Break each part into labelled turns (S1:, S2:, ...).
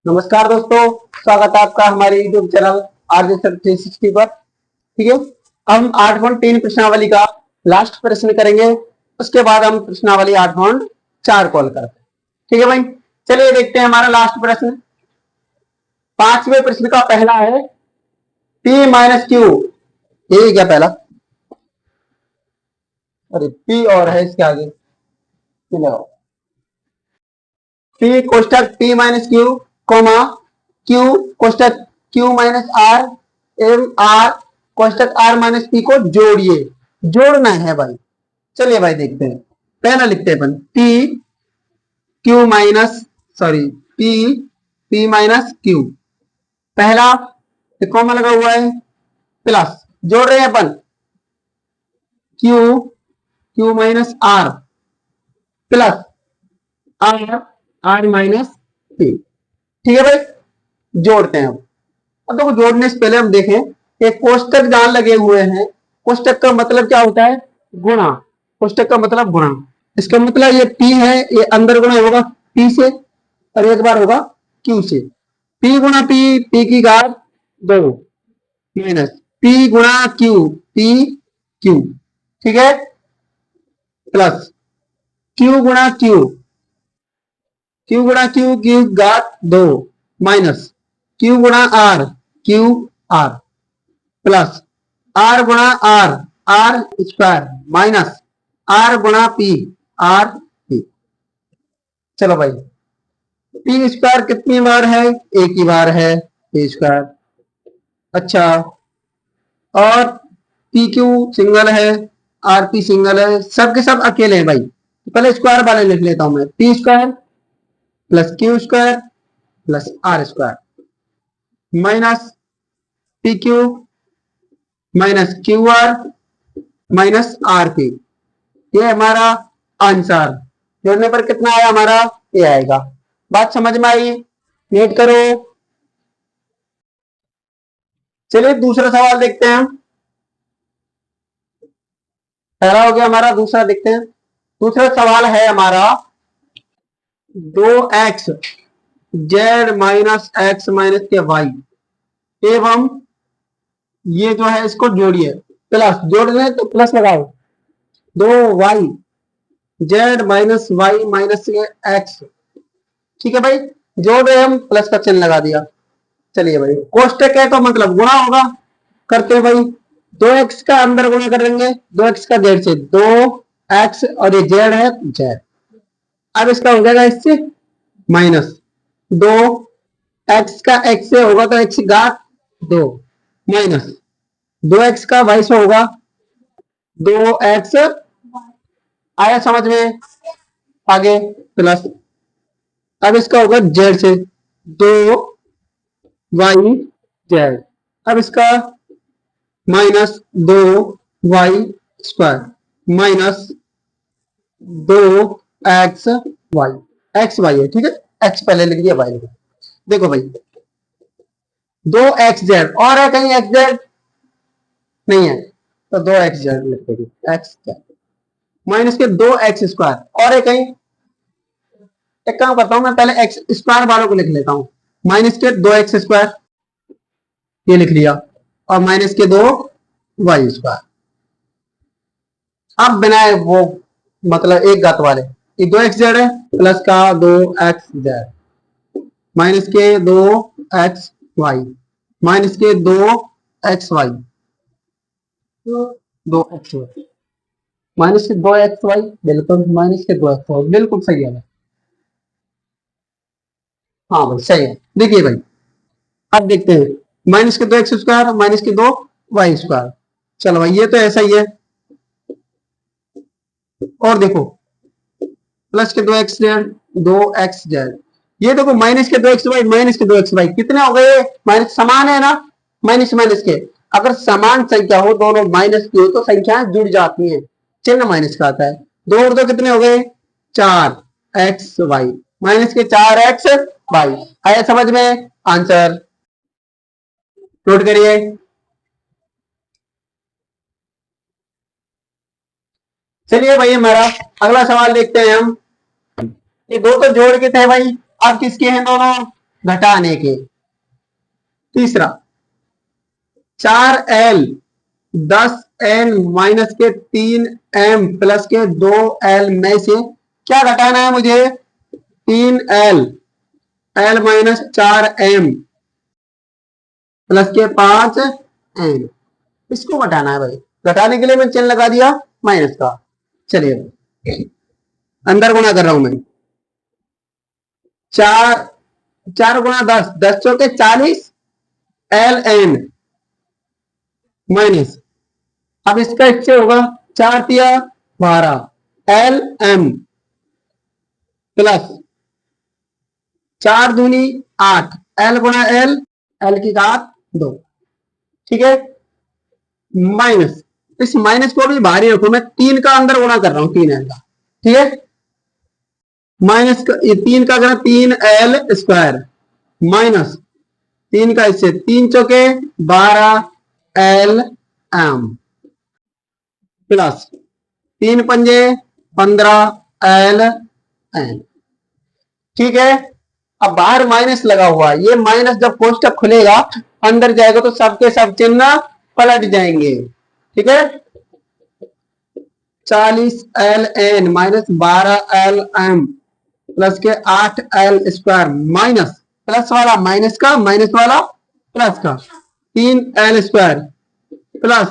S1: नमस्कार दोस्तों, स्वागत है आपका हमारे YouTube चैनल आरजे सर 360 पर। ठीक है, हम 8.3 प्रश्नावली का लास्ट प्रश्न करेंगे। उसके बाद हम प्रश्नावली 8.4 कॉल करते हैं। ठीक है भाई, चलिए देखते हैं हमारा लास्ट प्रश्न। पांचवें प्रश्न का पहला है P माइनस क्यू। ये क्या पहला, अरे P और है इसके आगे P कोष्टक P minus Q comma Q कोष्टक Q माइनस आर एवं R कोष्टक R माइनस P को जोड़िए। जोड़ना है भाई। चलिए भाई देखते हैं। पहला लिखते हैं अपन P Q minus P minus Q। पहला कॉमा लगा हुआ है, प्लस जोड़ रहे हैं अपन Q minus R plus R minus P। ठीक है भाई, जोड़ते हैं। अब देखो, जोड़ने से पहले हम देखें एक कोष्टक जहां लगे हुए हैं। कोष्टक का मतलब क्या होता है? गुणा। कोष्टक का मतलब गुणा। इसका मतलब ये P है, ये अंदर गुणा होगा P से और एक बार होगा Q से। P गुणा P की घात 2 माइनस P गुणा Q। ठीक है, प्लस Q गुणा Q की घात 2 माइनस Q गुणा R प्लस R गुणा R स्क्वायर माइनस R गुणा P। चलो भाई, P स्क्वायर कितनी बार है? एक ही बार है, P स्क्वायर। अच्छा, और PQ सिंगल है, RP सिंगल है, सब के सब अकेले हैं भाई। तो पहले स्क्वायर वाले लिख लेता हूं मैं। P square plus Q square plus R square minus PQ minus QR minus RP। ये हमारा आंसर। जोड़ने पर कितना आया हमारा? ये आएगा। बात समझ में आई? नोट करो। चलिए दूसरा सवाल देखते हैं। पहला हो गया हमारा, दूसरा देखते हैं। दूसरा सवाल है हमारा 2x Z minus x minus के वाई एवं ये जो है इसको जोड़िए। प्लस जोड़ रहे तो प्लस लगाओ। 2y Z minus Y minus X. ठीक है भाई, जोड़ रहे हम, प्लस का चिन्ह लगा दिया। चलिए भाई, कोष्टक है तो मतलब गुणा होगा। करते हैं भाई, 2x का अंदर गुणा करेंगे 2x का जेड से। 2x और ये जेड है जेड। अब इसका हो जाएगा इससे माइनस 2x का x से होगा तो x घात 2 माइनस 2x का y से होगा 2x। आया समझ में? आगे प्लस, अब इसका होगा जेड से 2y जेड। अब इसका minus 2y square minus 2xy। xy है, ठीक है, x पहले लिख दिया, y लिख दिया। देखो भाई, 2xz और है कहीं? xz नहीं है तो 2xz लिख देंगे। x माइनस के 2x स्क्वायर और है कहीं? एक काम करता हूं मैं, पहले एक्स स्क्वायर वालों को लिख लेता हूं। माइनस के 2x स्क्वायर ये लिख लिया और माइनस के 2y स्क्वायर। अब बिना वो मतलब एक घात वाले, ये 2xz है प्लस का 2xz माइनस के 2xy माइनस के 2xy 2xy माइनस के 2xy। बिल्कुल माइनस के 2xy, बिल्कुल सही है। हाँ भाई सही है। देखिए भाई, अब देखते हैं माइनस के 2x स्क्वायर माइनस के 2y स्क्वायर। चलो भाई, ये तो ऐसा ही है। और देखो, प्लस के 2x जेड ये देखो माइनस के 2xy कितने हो गए? माइनस समान है ना, माइनस माइनस के। अगर समान संख्या हो, दोनों माइनस की हो, तो संख्याएं जुड़ जाती हैं, चिन्ह माइनस का आता है। 2 और 2 कितने हो गए? 4xy माइनस के 4xy। आया समझ में? आंसर नोट करिए। चलिए भाई, हमारा अगला सवाल देखते हैं हम। ये दो तो जोड़ के थे भाई, अब किसके हैं दोनों? घटाने के। तीसरा 4l 10n माइनस के 3m प्लस के 2l में से क्या घटाना है मुझे? 3l l minus 4m plus के 5n, इसको घटाना है भाई। घटाने के लिए मैंने चिन्ह लगा दिया माइनस का। चलिए अंदर गुणा कर रहा हूं मैं। 4 गुणा 10, 10 चौके 40 ln माइनस, अब इसका इससे होगा 4 तिया 12 lm प्लस 4 दूनी 8 l गुणा l की घात 2। ठीक है, माइनस, इस माइनस को भी बाहर ही रखो, मैं 3 का अंदर गुणा कर रहा हूं 3l का। ठीक है, माइनस का 3 का गुणा 3l स्क्वायर माइनस 3 का इससे 3 चौके 12 lm प्लस 3 पंजे 15 ln। ठीक है, अब बाहर माइनस लगा हुआ, ये माइनस जब कोष्टक खुलेगा अंदर जाएगा तो सबके सब चिन्ह पलट जाएंगे। ठीक है, 40 ln माइनस 12 lm प्लस के 8l स्क्वायर माइनस प्लस वाला माइनस का, माइनस वाला प्लस का 3l square plus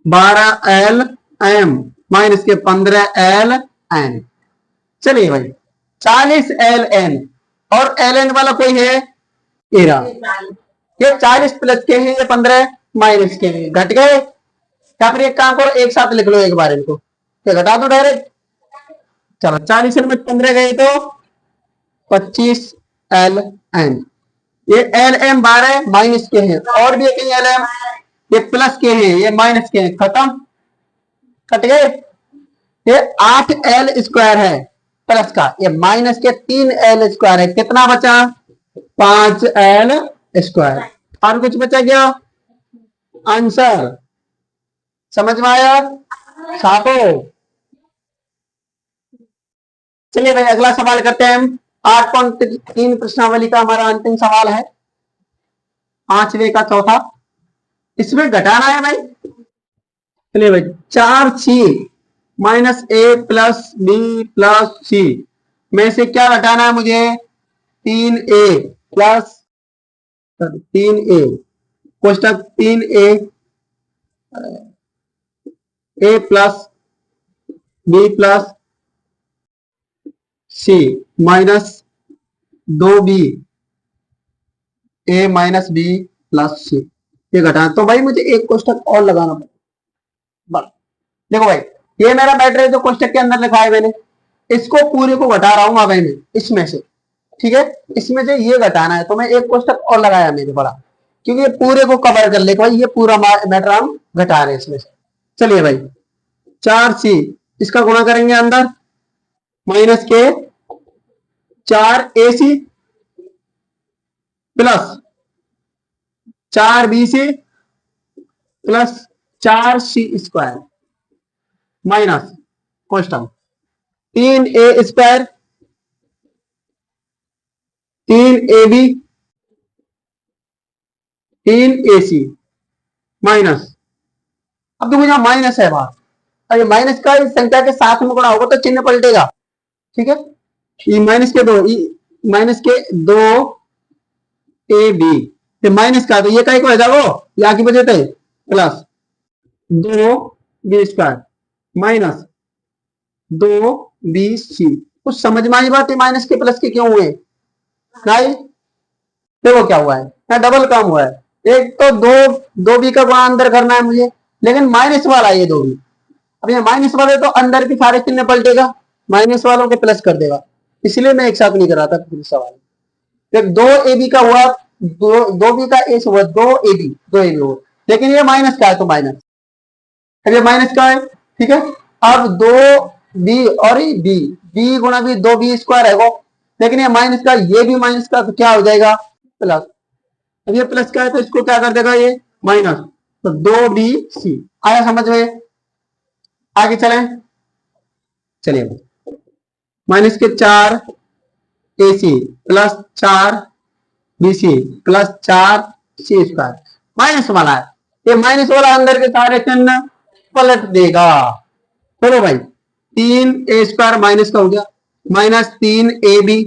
S1: 12lm minus के 15ln। चलिए भाई 40ln और ln वाला कोई है? ये 40 प्लस के हैं, ये 15 माइनस के हैं, घट गए। या फिर एक काम करो, एक साथ लिख लो एक बार इनको, क्या घटा दो डायरेक्ट। चलो 40 में 15 गए तो 25ln। ये lm 12 माइनस के हैं, और भी एक lm ये प्लस के हैं, ये माइनस के हैं, खत्म, कट गए। ये 8l स्क्वायर है प्लस का, ये माइनस के 3l स्क्वायर है, कितना बचा? 5l square. और कुछ बचा क्या? आंसर समझ में आया? सातो। चलिए भाई अगला सवाल करते हैं हम। 8.3 प्रश्नावली का हमारा अंतिम सवाल है, 5वें का चौथा। इसमें घटाना है भाई। चलिए भाई 4c minus a plus b plus c में से क्या घटाना है मुझे? 3a plus 3a कोष्टक 3a a plus b plus c minus 2b a minus b plus c, ये घटाना। तो भाई मुझे एक कोष्टक और लगाना पड़ेगा। देखो भाई ये मेरा मैट्रिक्स जो कोष्टक के अंदर लिखा है मैंने, इसको पूरे को घटा रहा हूं अभी मैं इसमें से। ठीक है, इसमें से ये घटाना है तो मैं एक कोष्टक और लगाया मैंने बड़ा, क्योंकि ये पूरे को कवर कर ले भाई, ये पूरा मैटर हम घटा रहे हैं इसमें से। चलिए भाई 4c इसका गुणा करेंगे अंदर, माइनस के 4ac plus 4bc plus 4c square minus कोष्टक 3a square 3ab 3ac minus, अब देखो यहां माइनस है बाहर, अरे माइनस का इस संख्या के साथ में गुणा होगा तो चिन्ह पलटेगा। ठीक है, ये माइनस के 2 माइनस के 2ab माइनस का, तो ये का एक हो जाएगा यहाँ की वजह से plus 2b square minus 2bc। कुछ समझ में आई बात है? माइनस के प्लस के क्यों हुए? नहीं देखो क्या हुआ है, यहाँ डबल काम हुआ है। एक तो 2b का गुणा अंदर करना है मुझे, लेकिन माइनस वाला ये 2b, अब ये माइनस वाले तो अंदर के सारे चिन्ह पलटेगा, माइनस वालों के प्लस कर देगा, इसलिए मैं एक साथ नहीं कर रहा था पूरे सवाल। जब 2ab का हुआ, 2b का एस हुआ 2ab हुआ, लेकिन ये माइनस का है तो माइनस, अब ये माइनस का है। ठीक है, अब 2b और b गुणा भी 2b स्क्वायर है वो, लेकिन ये माइनस का, ये भी माइनस का, तो क्या हो जाएगा? प्लस। अब ये प्लस का है तो इसको क्या कर देगा ये माइनस, तो 2bc आया समझ में? आगे चलें। चलिए माइनस के 4 AC plus 4 BC plus 4 C square minus वाला है, ये माइनस वाला अंदर के सारे चिन्ह पलट देगा। चलो भाई 3A स्क्वायर माइनस का हो गया, minus 3AB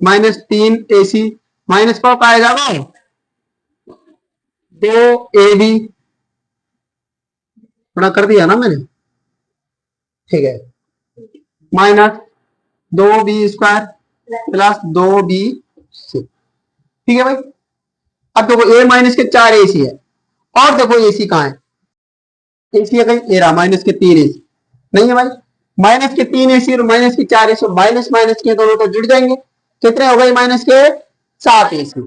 S1: minus 3AC minus का आएगा भाई 2AB, थोड़ा कर दिया ना मैंने, ठीक है, minus 2B square plus 2BC, ठीक है भाई। अब देखो A माइनस के 4AC है, और देखो AC कहाँ है, AC है कहीं, एरा माइनस के 3AC नहीं है भाई, माइनस के 3AC और माइनस के 4AC, माइनस माइनस के दोनों तो जुड़ जाएंगे, कितने हो गए माइनस के 7AC,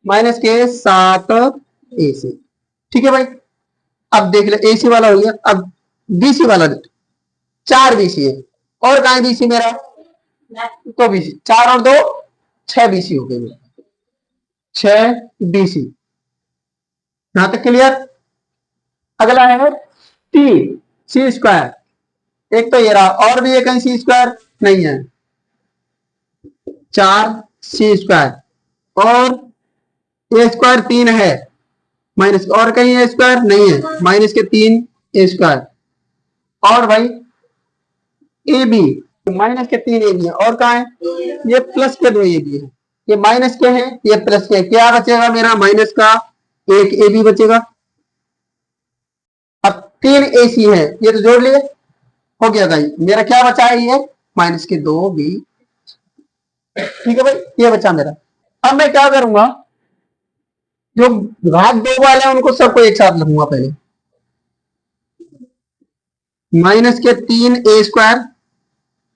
S1: माइनस के 7AC, ठीक है भाई। अब देख ले AC वाला हो गया, अब BC वाला देख, 4BC है, और कहा है BC मेरा, तो BC 4 और 2 6BC हो गए, 6BC, यहां तक क्लियर। अगला है C स्क्वायर, एक तो ये रहा, और भी एक C स्क्वायर नहीं है, 4C स्क्वायर, और A स्क्वायर 3 है माइनस, और कहीं A स्क्वायर नहीं है, माइनस के 3A स्क्वायर, और भाई AB माइनस के 3AB है, और कहा है ये प्लस के 2AB है, ये माइनस के हैं ये प्लस के, क्या बचेगा मेरा माइनस का 1AB बचेगा। अब 3AC है, ये तो जोड़ लिए, हो गया भाई, मेरा क्या बचा है ये माइनस के 2B, ठीक है भाई, ये बचा मेरा। अब मैं क्या करूंगा, जो घात 2 वाले हैं उनको सबको एक साथ लिखूंगा, पहले माइनस के 3A स्क्वायर,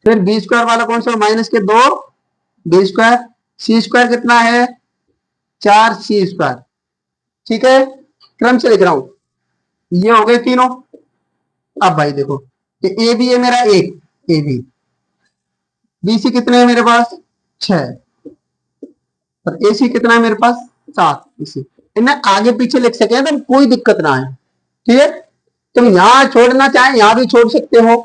S1: फिर B स्क्वायर वाला कौन सा, माइनस के 2B स्क्वायर, C स्क्वायर कितना है 4C स्क्वायर, ठीक है, क्रम से लिख रहा हूं, ये हो गए तीनों। अब भाई देखो ये AB है मेरा 1 AB, BC कितने है मेरे पास 6, और AC कितना है मेरे पास 7, इसी इन्हें आगे पीछे लिख सके तो कोई दिक्कत ना है, ठीक है। तुम यहां छोड़ना चाहे यहां भी छोड़ सकते हो,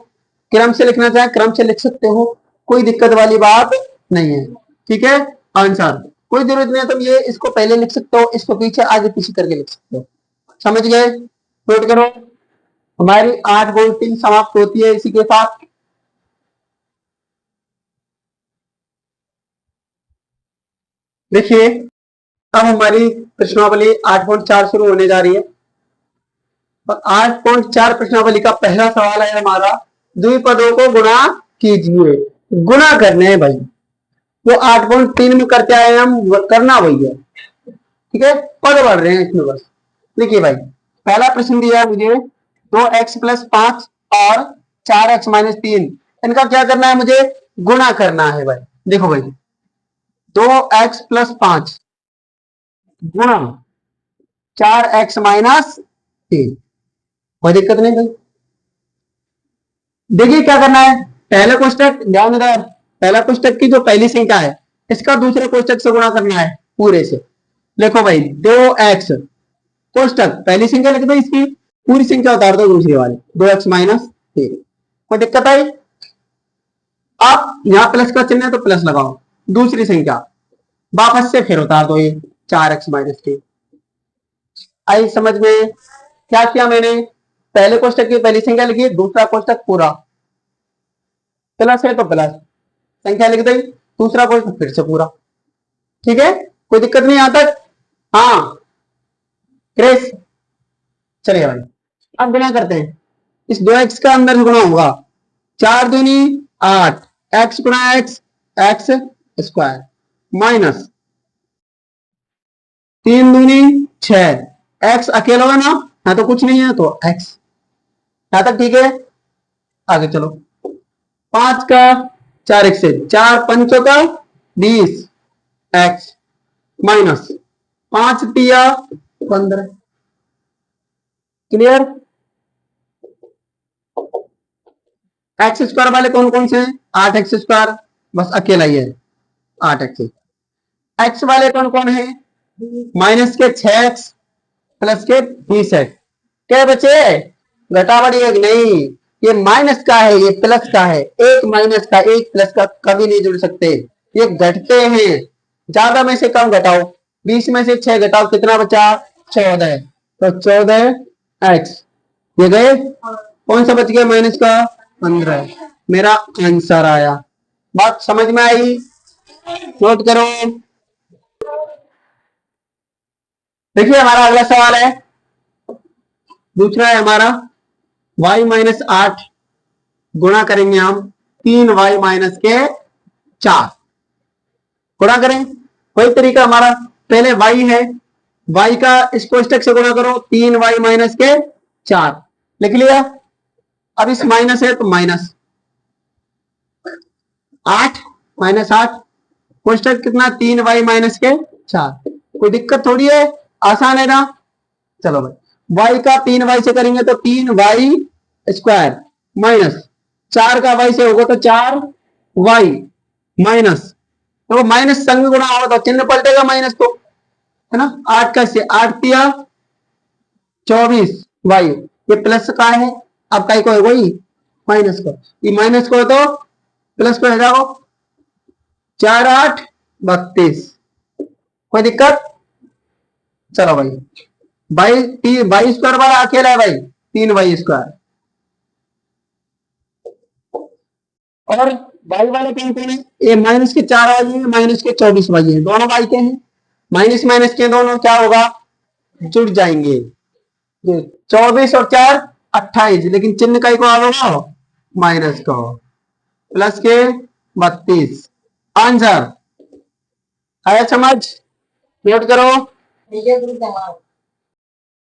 S1: क्रम से लिखना चाहे क्रम से लिख सकते हो, कोई दिक्कत वाली बात नहीं है, ठीक है। आंसर कोई जरूरत नहीं है, तुम ये इसको पहले लिख सकते हो, इसको पीछे आगे पीछे करके लिख सकते हो, समझ गए। नोट करो, हमारी 8 बुलेटिन समाप्त होती है इसी के साथ। देखिए अब हमारी प्रश्नावली 8.4 शुरू होने जा रही है, और 8.4 प्रश्नावली का पहला सवाल है हमारा, द्विपदों को गुणा कीजिए। गुणा करने हैं भाई, वो 8.3 में करते आए हम, करना वही है, ठीक है, पद बढ़ रहे हैं इसमें बस। देखिए भाई पहला प्रश्न दिया है मुझे, 2x प्लस 5 और 4x माइनस 3, इनका क्या करना है, मुझे गुणा करना है भाई। देखो भाई 2x प्लस 5 गुणा 4x माइनस 3, कोई दिक्कत नहीं भाई। देखिए क्या करना है, पहले कोष्टक ध्यान देना, पहला कोष्टक की जो पहली संख्या है इसका दूसरे कोष्टक से गुणा करना है पूरे से। देखो भाई 2x कोष्टक पहली संख्या लिख दो, इसकी पूरी संख्या उतार दो दूसरी वाली, 2x माइनस 3, कोई दिक्कत आई। आप यहां प्लस का चिन्ह है तो प्लस लगाओ, दूसरी संख्या वापस से फिर उतार दो, ये 4x माइनस 3। आई समझ में, क्या किया मैंने, पहले कोष्टक की पहली संख्या लिखी, दूसरा कोष्टक पूरा, प्लस है तो प्लस संख्या लिख दी, दूसरा कोष्टक फिर से पूरा, ठीक है, कोई दिक्कत नहीं यहां तक। हाँ क्रेस, चलिए भाई अब गुणा करते हैं, इस 2x का अंदर से गुणा होगा, 4 दूनी 8, x गुणा x स्क्वायर माइनस 3 दूनी 6, x अकेला है ना, यहाँ तो कुछ नहीं है तो x, यहां तक ठीक है। आगे चलो 5 का 4x से 4 पंचों का 20 x माइनस 5 तिया 15, क्लियर। एक्स स्क्वायर वाले कौन कौन से हैं, 8x स्क्वायर बस अकेला ही है 8x, एक्स वाले कौन कौन है, माइनस के 6x प्लस के 20x, क्या बचे घटावड़ी एक नहीं, ये माइनस का है ये प्लस का है, एक माइनस का एक प्लस का कभी नहीं जुड़ सकते, ये घटते हैं। ज्यादा में से कम घटाओ, 20 में से 6 घटाओ, कितना बचा? 14। तो 14x ये गए, कौन सा बच गया माइनस का? 15। मेरा आंसर आया। बात समझ में आई? नोट करो। देखिए हमारा अगला सवाल है, दूसरा है हमारा y माइनस 8 गुणा करेंगे हम 3y माइनस के 4। गुणा करें, वही तरीका हमारा, पहले y है, y का इस कोष्टक से गुणा करो, 3y माइनस के 4 लिख लिया। अब इस माइनस है तो माइनस 8 माइनस 8, कोष्टक कितना? 3y माइनस के 4। कोई दिक्कत थोड़ी है, आसान है ना। चलो भाई, y का 3y से करेंगे तो 3y स्क्वायर माइनस 4 का y से होगा तो 4y माइनस, तो माइनस संग गुणा होगा तो चिन्ह पलटेगा माइनस को, है ना। 8 का से 8 दिया 24y, ये प्लस का है, अब का को है वही माइनस को, ये माइनस को है तो प्लस को है जाओ, 4 8 32। कोई दिक्कत? चलो भाई, बाई स्क्वायर वाला अकेला है भाई, 3y स्क्वायर। और वाई वाले कौन कौन है? ये माइनस के 4y है, माइनस के 24y है, दोनों वाई के हैं। माइनस माइनस के दोनों क्या होगा? जुड़ जाएंगे। 24 और 4 28, लेकिन चिन्ह का को होगा माइनस को, प्लस के 32। आंसर आया समझ? नोट करो।